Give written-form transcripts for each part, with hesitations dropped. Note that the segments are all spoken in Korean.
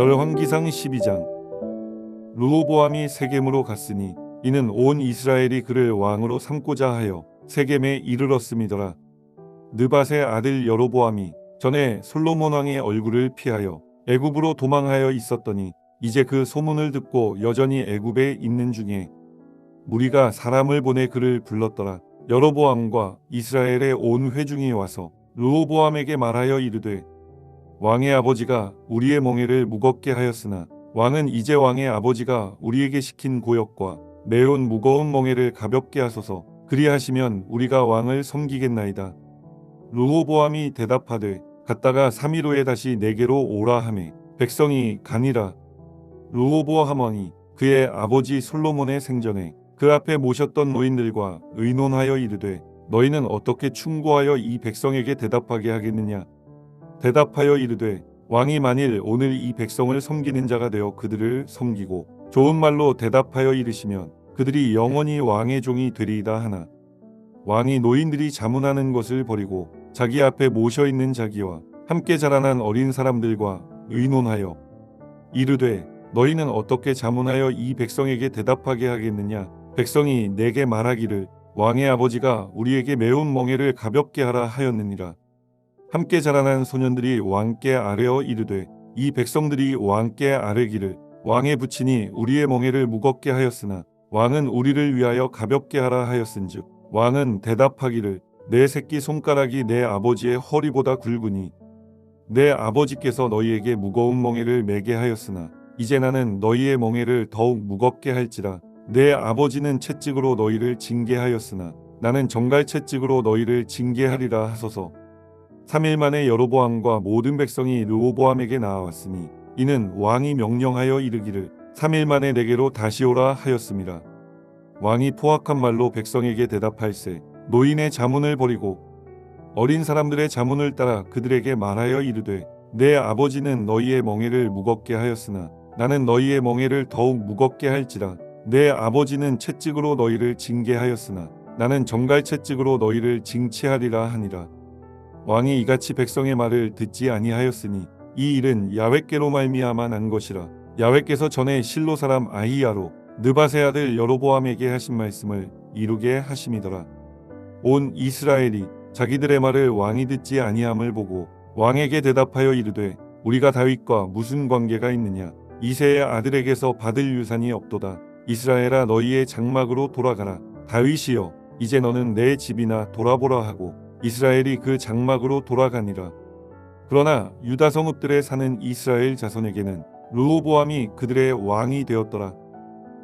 열왕기상 12장. 르호보암이 세겜으로 갔으니 이는 온 이스라엘이 그를 왕으로 삼고자 하여 세겜에 이르렀음이더라. 느밧의 아들 여로보암이 전에 솔로몬 왕의 얼굴을 피하여 애굽으로 도망하여 있었더니 이제 그 소문을 듣고 여전히 애굽에 있는 중에 무리가 사람을 보내 그를 불렀더라. 여로보암과 이스라엘의 온 회중이 와서 르호보암에게 말하여 이르되 왕의 아버지가 우리의 멍에를 무겁게 하였으나 왕은 이제 왕의 아버지가 우리에게 시킨 고역과 매운 무거운 멍에를 가볍게 하소서. 그리하시면 우리가 왕을 섬기겠나이다. 르호보암이 대답하되 갔다가 3일 후에 다시 내게로 오라 하매 백성이 가니라. 르호보암 왕이 그의 아버지 솔로몬의 생전에 그 앞에 모셨던 노인들과 의논하여 이르되 너희는 어떻게 충고하여 이 백성에게 대답하게 하겠느냐. 대답하여 이르되 왕이 만일 오늘 이 백성을 섬기는 자가 되어 그들을 섬기고 좋은 말로 대답하여 이르시면 그들이 영원히 왕의 종이 되리이다 하나 왕이 노인들이 자문하는 것을 버리고 자기 앞에 모셔 있는 자기와 함께 자라난 어린 사람들과 의논하여 이르되 너희는 어떻게 자문하여 이 백성에게 대답하게 하겠느냐. 백성이 내게 말하기를 왕의 아버지가 우리에게 매운 멍에를 가볍게 하라 하였느니라. 함께 자라난 소년들이 왕께 아뢰어 이르되 이 백성들이 왕께 아뢰기를 왕의 부친이 우리의 멍에를 무겁게 하였으나 왕은 우리를 위하여 가볍게 하라 하였은즉 왕은 대답하기를 내 새끼 손가락이 내 아버지의 허리보다 굵으니 내 아버지께서 너희에게 무거운 멍에를 매게 하였으나 이제 나는 너희의 멍에를 더욱 무겁게 할지라. 내 아버지는 채찍으로 너희를 징계하였으나 나는 정갈 채찍으로 너희를 징계하리라 하소서. 3일 만에 여로보암과 모든 백성이 르호보암에게 나아왔으니 이는 왕이 명령하여 이르기를 3일 만에 내게로 다시 오라 하였음이라. 왕이 포악한 말로 백성에게 대답할세 노인의 자문을 버리고 어린 사람들의 자문을 따라 그들에게 말하여 이르되 내 아버지는 너희의 멍에를 무겁게 하였으나 나는 너희의 멍에를 더욱 무겁게 할지라. 내 아버지는 채찍으로 너희를 징계하였으나 나는 정갈 채찍으로 너희를 징치하리라 하니라. 왕이 이같이 백성의 말을 듣지 아니하였으니 이 일은 야훼께로 말미암아 난 것이라. 야훼께서 전에 실로 사람 아히야로 느밧의 아들 여로보암에게 하신 말씀을 이루게 하심이더라. 온 이스라엘이 자기들의 말을 왕이 듣지 아니함을 보고 왕에게 대답하여 이르되 우리가 다윗과 무슨 관계가 있느냐. 이새의 아들에게서 받을 유산이 없도다. 이스라엘아 너희의 장막으로 돌아가라. 다윗이여 이제 너는 내 집이나 돌아보라 하고 이스라엘이 그 장막으로 돌아가니라. 그러나 유다 성읍들에 사는 이스라엘 자손에게는 르호보암이 그들의 왕이 되었더라.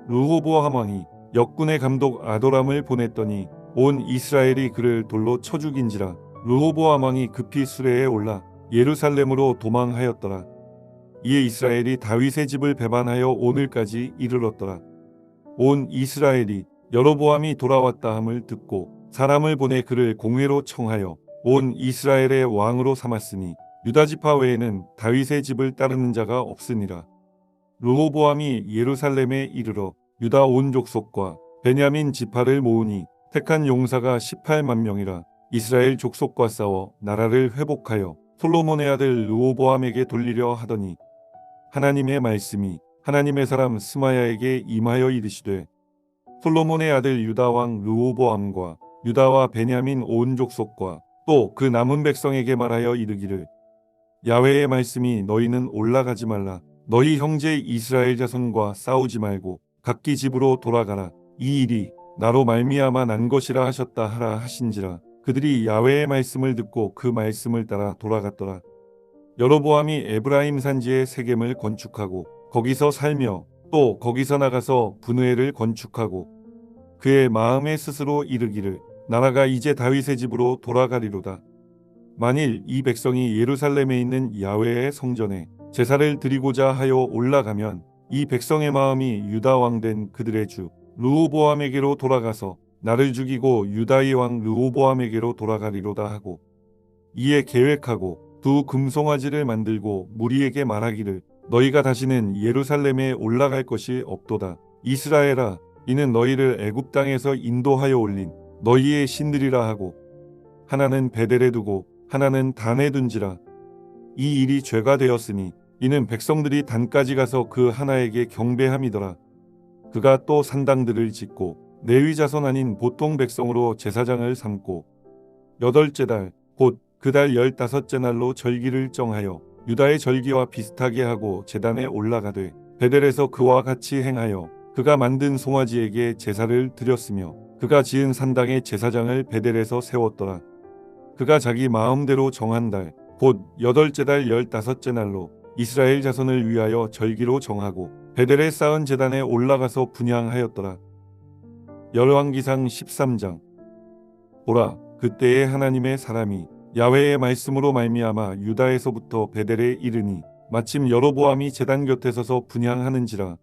르호보암 왕이 역군의 감독 아도람을 보냈더니 온 이스라엘이 그를 돌로 쳐 죽인지라. 르호보암 왕이 급히 수레에 올라 예루살렘으로 도망하였더라. 이에 이스라엘이 다윗의 집을 배반하여 오늘까지 이르렀더라. 온 이스라엘이 여로보암이 돌아왔다 함을 듣고 사람을 보내 그를 공회로 청하여 온 이스라엘의 왕으로 삼았으니 유다 지파 외에는 다윗의 집을 따르는 자가 없으니라. 르호보암이 예루살렘에 이르러 유다 온 족속과 베냐민 지파를 모으니 택한 용사가 18만 명이라. 이스라엘 족속과 싸워 나라를 회복하여 솔로몬의 아들 르호보암에게 돌리려 하더니 하나님의 말씀이 하나님의 사람 스마야에게 임하여 이르시되 솔로몬의 아들 유다 왕 르호보암과 유다와 베냐민 온 족속과 또 그 남은 백성에게 말하여 이르기를 야훼의 말씀이 너희는 올라가지 말라. 너희 형제 이스라엘 자손과 싸우지 말고 각기 집으로 돌아가라. 이 일이 나로 말미암아 난 것이라 하셨다 하라 하신지라. 그들이 야훼의 말씀을 듣고 그 말씀을 따라 돌아갔더라. 여로보암이 에브라임 산지에 세겜을 건축하고 거기서 살며 또 거기서 나가서 분회를 건축하고 그의 마음에 스스로 이르기를 나라가 이제 다윗의 집으로 돌아가리로다. 만일 이 백성이 예루살렘에 있는 야훼의 성전에 제사를 드리고자 하여 올라가면 이 백성의 마음이 유다 왕 된 그들의 주 르호보암에게로 돌아가서 나를 죽이고 유다의 왕 르호보암에게로 돌아가리로다 하고 이에 계획하고 두 금송아지를 만들고 무리에게 말하기를 너희가 다시는 예루살렘에 올라갈 것이 없도다. 이스라엘아 이는 너희를 애굽 땅에서 인도하여 올린 너희의 신들이라 하고 하나는 베델에 두고 하나는 단에 둔지라. 이 일이 죄가 되었으니 이는 백성들이 단까지 가서 그 하나에게 경배함이더라. 그가 또 산당들을 짓고 레위 자손 아닌 보통 백성으로 제사장을 삼고 여덟째 달 곧 그 달 15째 날로 절기를 정하여 유다의 절기와 비슷하게 하고 제단에 올라가되 베델에서 그와 같이 행하여 그가 만든 송아지에게 제사를 드렸으며 그가 지은 산당의 제사장을 베델에서 세웠더라. 그가 자기 마음대로 정한 달 곧 여덟째 달 15째 날로 이스라엘 자손을 위하여 절기로 정하고 베델에 쌓은 제단에 올라가서 분향하였더라. 열왕기상 13장. 보라, 그때에 하나님의 사람이 야훼의 말씀으로 말미암아 유다에서부터 베델에 이르니 마침 여로보암이 제단 곁에 서서 분향하는지라.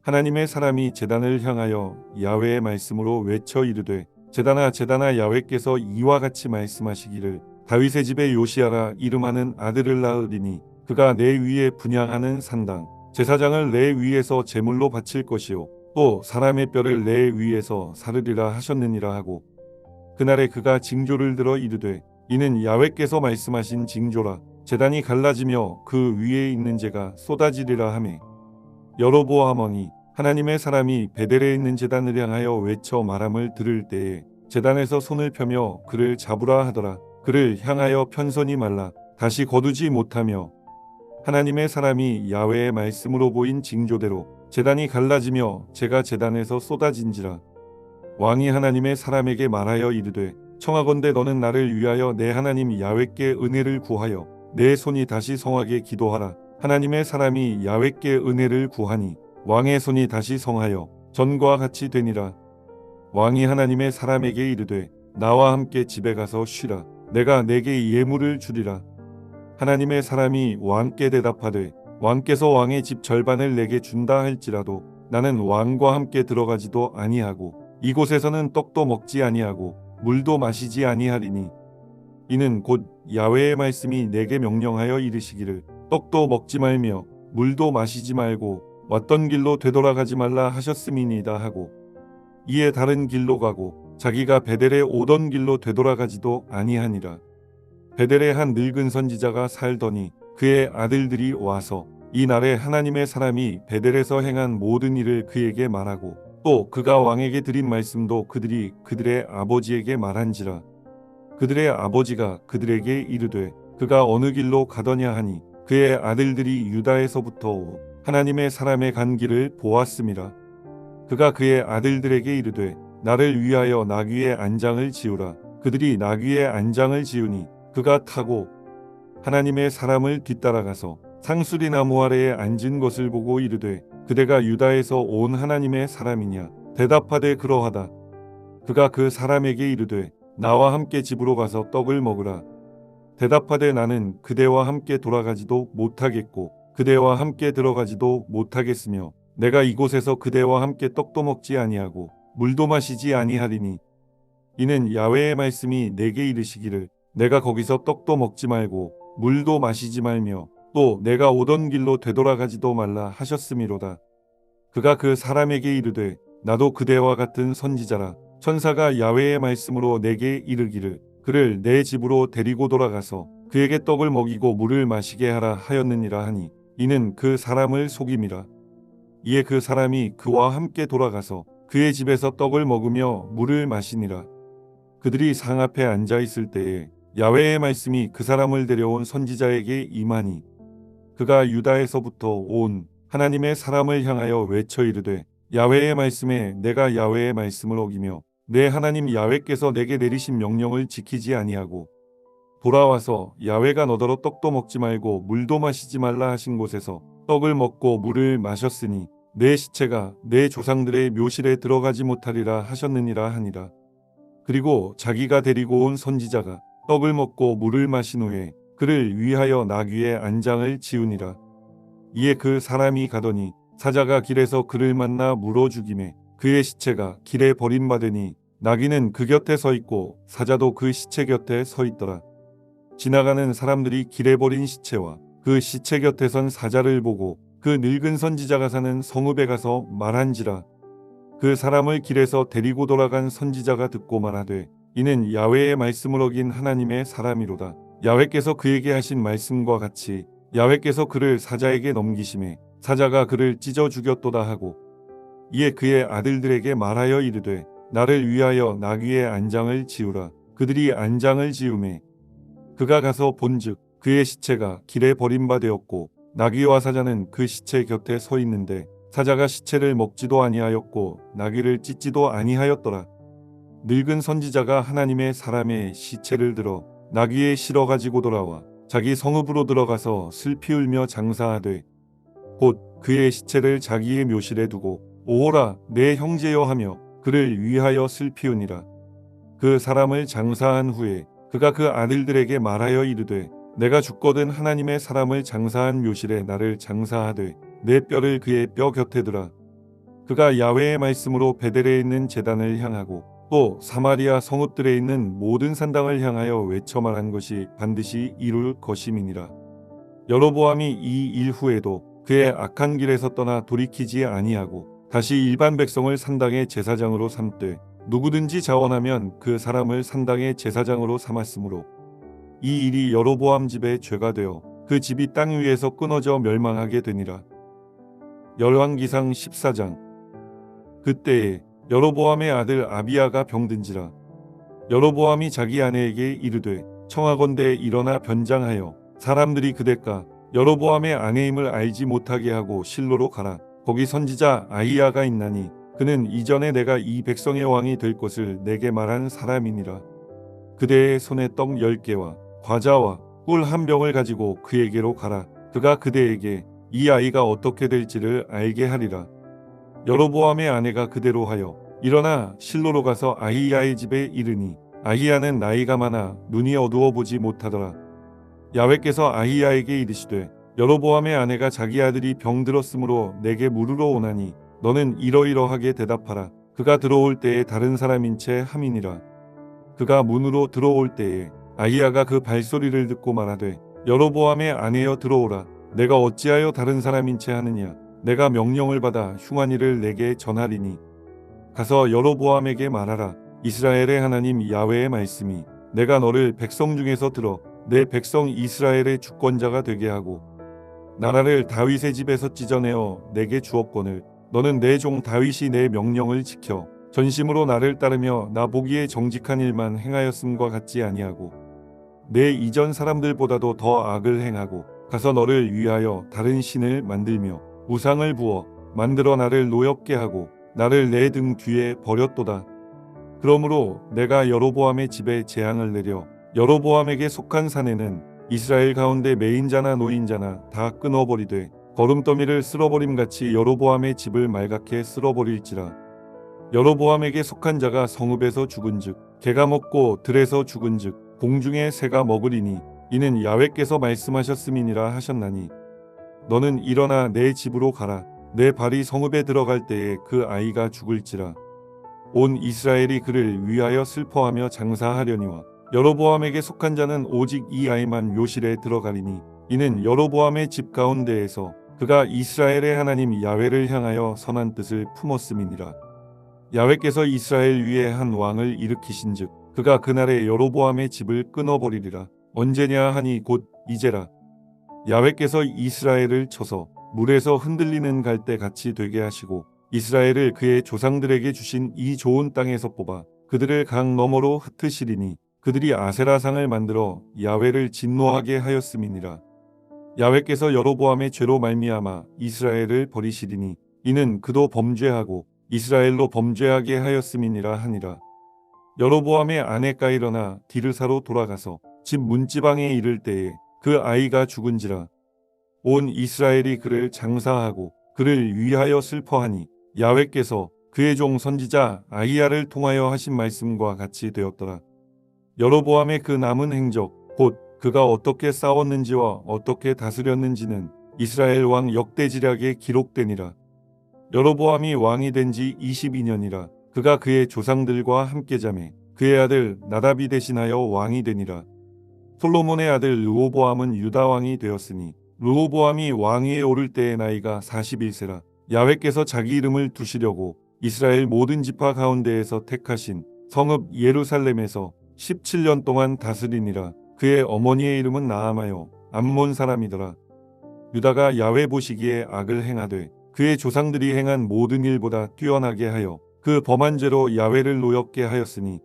하나님의 사람이 제단을 향하여 야훼의 말씀으로 외쳐 이르되 제단아 제단아, 야훼께서 이와 같이 말씀하시기를 다윗의 집에 요시야라 이름하는 아들을 낳으리니 그가 내 위에 분향하는 산당 제사장을 내 위에서 제물로 바칠 것이요 또 사람의 뼈를 내 위에서 사르리라 하셨느니라 하고 그날에 그가 징조를 들어 이르되 이는 야훼께서 말씀하신 징조라. 제단이 갈라지며 그 위에 있는 재가 쏟아지리라 하매 여로보암 왕이 하나님의 사람이 베델에 있는 제단을 향하여 외쳐 말함을 들을 때에 제단에서 손을 펴며 그를 잡으라 하더라. 그를 향하여 편손이 말라 다시 거두지 못하며 하나님의 사람이 야훼의 말씀으로 보인 징조대로 제단이 갈라지며 재가 제단에서 쏟아진지라. 왕이 하나님의 사람에게 말하여 이르되 청하건대 너는 나를 위하여 내 하나님 야훼께 은혜를 구하여 내 손이 다시 성하게 기도하라. 하나님의 사람이 야훼께 은혜를 구하니 왕의 손이 다시 성하여 전과 같이 되니라. 왕이 하나님의 사람에게 이르되 나와 함께 집에 가서 쉬라. 내가 내게 예물을 주리라. 하나님의 사람이 왕께 대답하되 왕께서 왕의 집 절반을 내게 준다 할지라도 나는 왕과 함께 들어가지도 아니하고 이곳에서는 떡도 먹지 아니하고 물도 마시지 아니하리니 이는 곧 야훼의 말씀이 내게 명령하여 이르시기를 떡도 먹지 말며 물도 마시지 말고 왔던 길로 되돌아가지 말라 하셨음이니이다 하고 이에 다른 길로 가고 자기가 베델에 오던 길로 되돌아가지도 아니하니라. 베델에 한 늙은 선지자가 살더니 그의 아들들이 와서 이 날에 하나님의 사람이 베델에서 행한 모든 일을 그에게 말하고 또 그가 왕에게 드린 말씀도 그들이 그들의 아버지에게 말한지라. 그들의 아버지가 그들에게 이르되 그가 어느 길로 가더냐 하니 그의 아들들이 유다에서부터 하나님의 사람의 간 길을 보았음이라. 그가 그의 아들들에게 이르되 나를 위하여 나귀의 안장을 지으라. 그들이 나귀의 안장을 지으니 그가 타고 하나님의 사람을 뒤따라가서 상수리 나무 아래에 앉은 것을 보고 이르되 그대가 유다에서 온 하나님의 사람이냐. 대답하되 그러하다. 그가 그 사람에게 이르되 나와 함께 집으로 가서 떡을 먹으라. 대답하되 나는 그대와 함께 돌아가지도 못하겠고 그대와 함께 들어가지도 못하겠으며 내가 이곳에서 그대와 함께 떡도 먹지 아니하고 물도 마시지 아니하리니 이는 야훼의 말씀이 내게 이르시기를 내가 거기서 떡도 먹지 말고 물도 마시지 말며 또 내가 오던 길로 되돌아가지도 말라 하셨음이로다. 그가 그 사람에게 이르되 나도 그대와 같은 선지자라. 천사가 야훼의 말씀으로 내게 이르기를 그를 내 집으로 데리고 돌아가서 그에게 떡을 먹이고 물을 마시게 하라 하였느니라 하니 이는 그 사람을 속임이라. 이에 그 사람이 그와 함께 돌아가서 그의 집에서 떡을 먹으며 물을 마시니라. 그들이 상 앞에 앉아 있을 때에 야훼의 말씀이 그 사람을 데려온 선지자에게 임하니 그가 유다에서부터 온 하나님의 사람을 향하여 외쳐 이르되 야훼의 말씀에 내가 야훼의 말씀을 어기며 내 하나님 야훼께서 내게 내리신 명령을 지키지 아니하고 돌아와서 야훼가 너더러 떡도 먹지 말고 물도 마시지 말라 하신 곳에서 떡을 먹고 물을 마셨으니 내 시체가 내 조상들의 묘실에 들어가지 못하리라 하셨느니라 하니라. 그리고 자기가 데리고 온 선지자가 떡을 먹고 물을 마신 후에 그를 위하여 나귀의 안장을 지으니라. 이에 그 사람이 가더니 사자가 길에서 그를 만나 물어 죽이매 그의 시체가 길에 버림받으니 나귀는 그 곁에 서 있고 사자도 그 시체 곁에 서 있더라. 지나가는 사람들이 길에 버린 시체와 그 시체 곁에 선 사자를 보고 그 늙은 선지자가 사는 성읍에 가서 말한지라. 그 사람을 길에서 데리고 돌아간 선지자가 듣고 말하되 이는 야훼의 말씀을 어긴 하나님의 사람이로다. 야훼께서 그에게 하신 말씀과 같이 야훼께서 그를 사자에게 넘기심에 사자가 그를 찢어 죽였도다 하고 이에 그의 아들들에게 말하여 이르되 나를 위하여 나귀의 안장을 지으라. 그들이 안장을 지으매 그가 가서 본즉 그의 시체가 길에 버림바되었고 나귀와 사자는 그 시체 곁에 서 있는데 사자가 시체를 먹지도 아니하였고 나귀를 찢지도 아니하였더라. 늙은 선지자가 하나님의 사람의 시체를 들어 나귀에 실어 가지고 돌아와 자기 성읍으로 들어가서 슬피 울며 장사하되 곧 그의 시체를 자기의 묘실에 두고 오호라 내 형제여 하며 그를 위하여 슬피우니라. 그 사람을 장사한 후에 그가 그 아들들에게 말하여 이르되 내가 죽거든 하나님의 사람을 장사한 묘실에 나를 장사하되 내 뼈를 그의 뼈 곁에 두라. 그가 야훼의 말씀으로 베델에 있는 제단을 향하고 또 사마리아 성읍들에 있는 모든 산당을 향하여 외쳐 말한 것이 반드시 이룰 것임이니라. 여로보암이 이 일 후에도 그의 악한 길에서 떠나 돌이키지 아니하고 다시 일반 백성을 산당의 제사장으로 삼되 누구든지 자원하면 그 사람을 산당의 제사장으로 삼았으므로 이 일이 여로보암 집의 죄가 되어 그 집이 땅 위에서 끊어져 멸망하게 되니라. 열왕기상 14장. 그때에 여로보암의 아들 아비야가 병든지라. 여로보암이 자기 아내에게 이르되 청하건대 일어나 변장하여 사람들이 그대가 여로보암의 아내임을 알지 못하게 하고 실로로 가라. 거기 선지자 아히야가 있나니 그는 이전에 내가 이 백성의 왕이 될 것을 내게 말한 사람이니라. 그대의 손에 떡 10개와 과자와 꿀 한 병을 가지고 그에게로 가라. 그가 그대에게 이 아이가 어떻게 될지를 알게 하리라. 여로보암의 아내가 그대로 하여 일어나 실로로 가서 아히야의 집에 이르니 아히야는 나이가 많아 눈이 어두워 보지 못하더라. 야훼께서 아히야에게 이르시되 여로보암의 아내가 자기 아들이 병들었으므로 내게 물으러 오나니 너는 이러이러하게 대답하라. 그가 들어올 때에 다른 사람인 채 함이니라. 그가 문으로 들어올 때에 아히야가 그 발소리를 듣고 말하되 여로보암의 아내여 들어오라. 내가 어찌하여 다른 사람인 채 하느냐. 내가 명령을 받아 흉한 일을 내게 전하리니 가서 여로보암에게 말하라. 이스라엘의 하나님 야훼의 말씀이 내가 너를 백성 중에서 들어 내 백성 이스라엘의 주권자가 되게 하고 나라를 다윗의 집에서 찢어내어 내게 주었거늘 너는 내 종 다윗이 내 명령을 지켜 전심으로 나를 따르며 나 보기에 정직한 일만 행하였음과 같지 아니하고 내 이전 사람들보다도 더 악을 행하고 가서 너를 위하여 다른 신을 만들며 우상을 부어 만들어 나를 노엽게 하고 나를 내 등 뒤에 버렸도다. 그러므로 내가 여로보암의 집에 재앙을 내려 여로보암에게 속한 산에는 이스라엘 가운데 매인자나 노인자나 다 끊어버리되 거름더미를 쓸어버림같이 여로보암의 집을 말갛게 쓸어버릴지라. 여로보암에게 속한 자가 성읍에서 죽은즉 개가 먹고 들에서 죽은즉 공중의 새가 먹으리니 이는 야훼께서 말씀하셨음이니라 하셨나니 너는 일어나 내 집으로 가라. 내 발이 성읍에 들어갈 때에 그 아이가 죽을지라. 온 이스라엘이 그를 위하여 슬퍼하며 장사하려니와 여로보암에게 속한 자는 오직 이 아이만 묘실에 들어가리니 이는 여로보암의 집 가운데에서 그가 이스라엘의 하나님 야훼를 향하여 선한 뜻을 품었음이니라. 야훼께서 이스라엘 위에 한 왕을 일으키신즉 그가 그날에 여로보암의 집을 끊어버리리라. 언제냐 하니 곧 이제라. 야훼께서 이스라엘을 쳐서 물에서 흔들리는 갈대 같이 되게 하시고 이스라엘을 그의 조상들에게 주신 이 좋은 땅에서 뽑아 그들을 강 너머로 흩으시리니 그들이 아세라상을 만들어 야훼를 진노하게 하였음이니라. 야훼께서 여로보암의 죄로 말미암아 이스라엘을 버리시리니 이는 그도 범죄하고 이스라엘로 범죄하게 하였음이니라 하니라. 여로보암의 아내가 일어나 디르사로 돌아가서 집 문지방에 이를 때에 그 아이가 죽은지라. 온 이스라엘이 그를 장사하고 그를 위하여 슬퍼하니 야훼께서 그의 종 선지자 아히야를 통하여 하신 말씀과 같이 되었더라. 여로보암의 그 남은 행적 곧 그가 어떻게 싸웠는지와 어떻게 다스렸는지는 이스라엘 왕 역대지략에 기록되니라. 여로보암이 왕이 된 지 22년이라. 그가 그의 조상들과 함께 자매 그의 아들 나답이 대신하여 왕이 되니라. 솔로몬의 아들 르호보암은 유다 왕이 되었으니 르호보암이 왕위에 오를 때의 나이가 41세라. 야훼께서 자기 이름을 두시려고 이스라엘 모든 지파 가운데에서 택하신 성읍 예루살렘에서 17년 동안 다스리니라. 그의 어머니의 이름은 나아마요 암몬 사람이더라. 유다가 야훼 보시기에 악을 행하되 그의 조상들이 행한 모든 일보다 뛰어나게 하여 그 범한 죄로 야훼를 노엽게 하였으니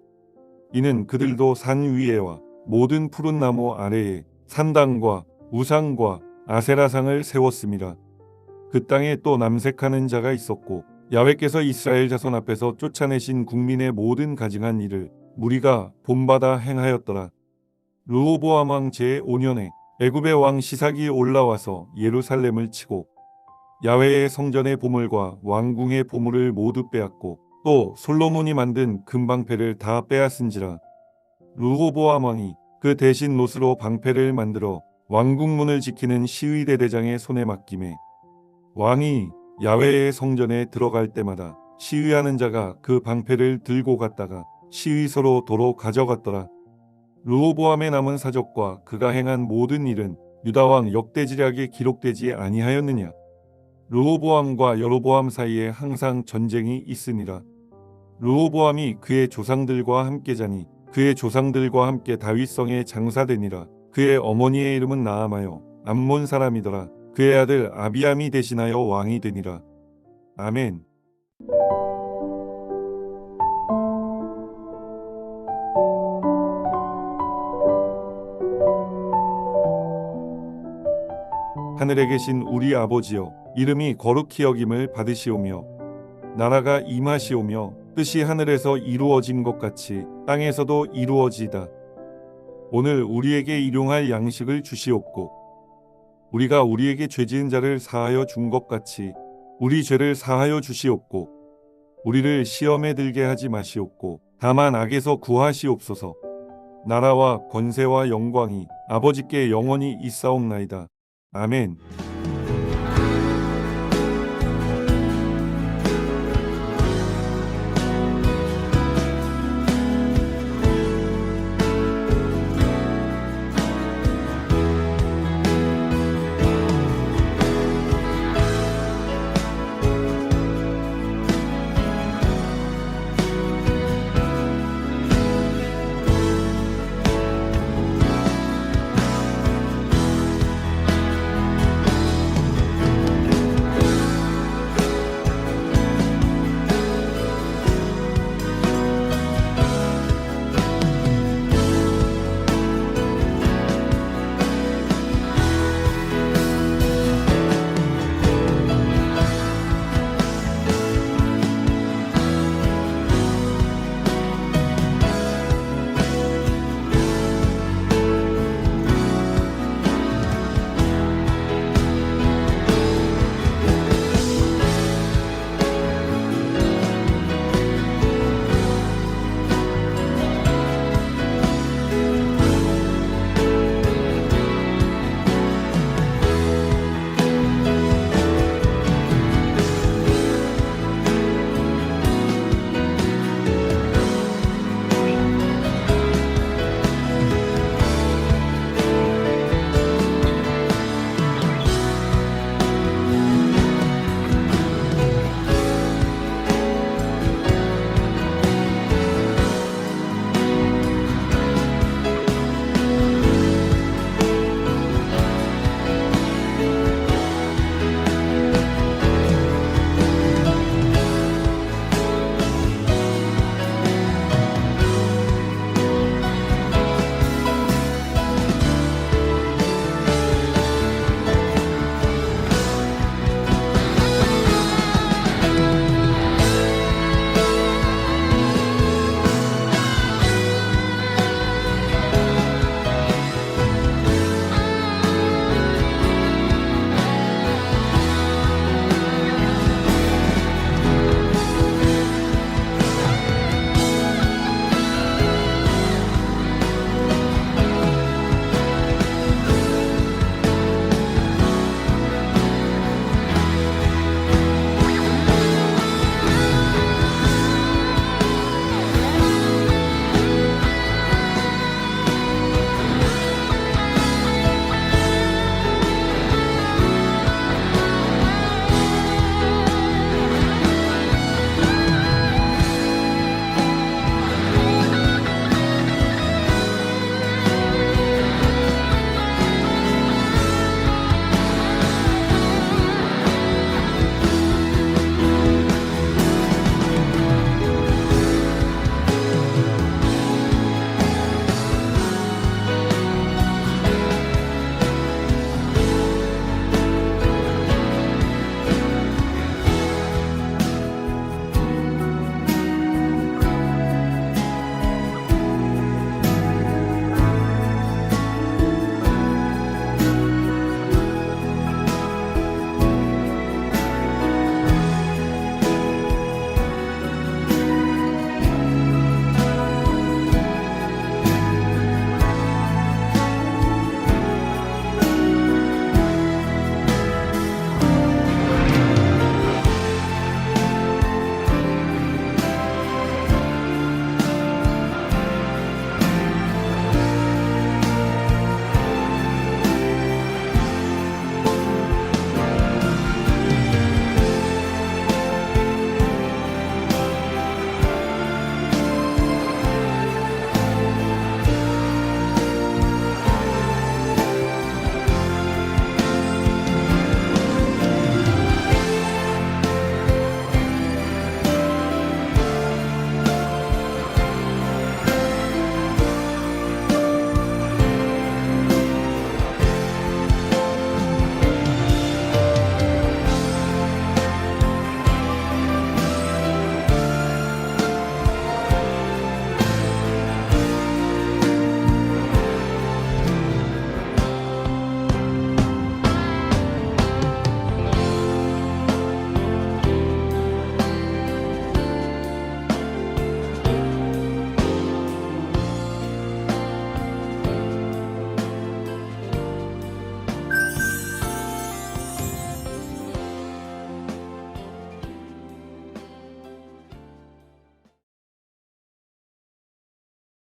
이는 그들도 산 위에와 모든 푸른 나무 아래에 산당과 우상과 아세라상을 세웠습니다. 그 땅에 또 남색하는 자가 있었고 야훼께서 이스라엘 자손 앞에서 쫓아내신 국민의 모든 가증한 일을 무리가 본받아 행하였더라. 르호보암 왕 제5년에 애굽의 왕 시삭이 올라와서 예루살렘을 치고 야훼의 성전의 보물과 왕궁의 보물을 모두 빼앗고 또 솔로몬이 만든 금방패를 다 빼앗은지라. 르호보암 왕이 그 대신 놋으로 방패를 만들어 왕궁문을 지키는 시위대 대장의 손에 맡기매 왕이 야훼의 성전에 들어갈 때마다 시위하는 자가 그 방패를 들고 갔다가 시위소로 도로 가져갔더라. 르호보암의 남은 사적과 그가 행한 모든 일은 유다 왕 역대지략에 기록되지 아니하였느냐. 르호보암과 여로보암 사이에 항상 전쟁이 있으니라. 르호보암이 그의 조상들과 함께 자니 그의 조상들과 함께 다윗성에 장사되니라. 그의 어머니의 이름은 나아마여 암몬 사람이더라. 그의 아들 아비암이 대신하여 왕이 되니라. 아멘. 하늘에 계신 우리 아버지여, 이름이 거룩히 여김을 받으시오며 나라가 임하시오며 뜻이 하늘에서 이루어진 것 같이 땅에서도 이루어지이다. 오늘 우리에게 일용할 양식을 주시옵고 우리가 우리에게 죄지은 자를 사하여 준 것 같이 우리 죄를 사하여 주시옵고 우리를 시험에 들게 하지 마시옵고 다만 악에서 구하시옵소서. 나라와 권세와 영광이 아버지께 영원히 있사옵나이다. 아멘.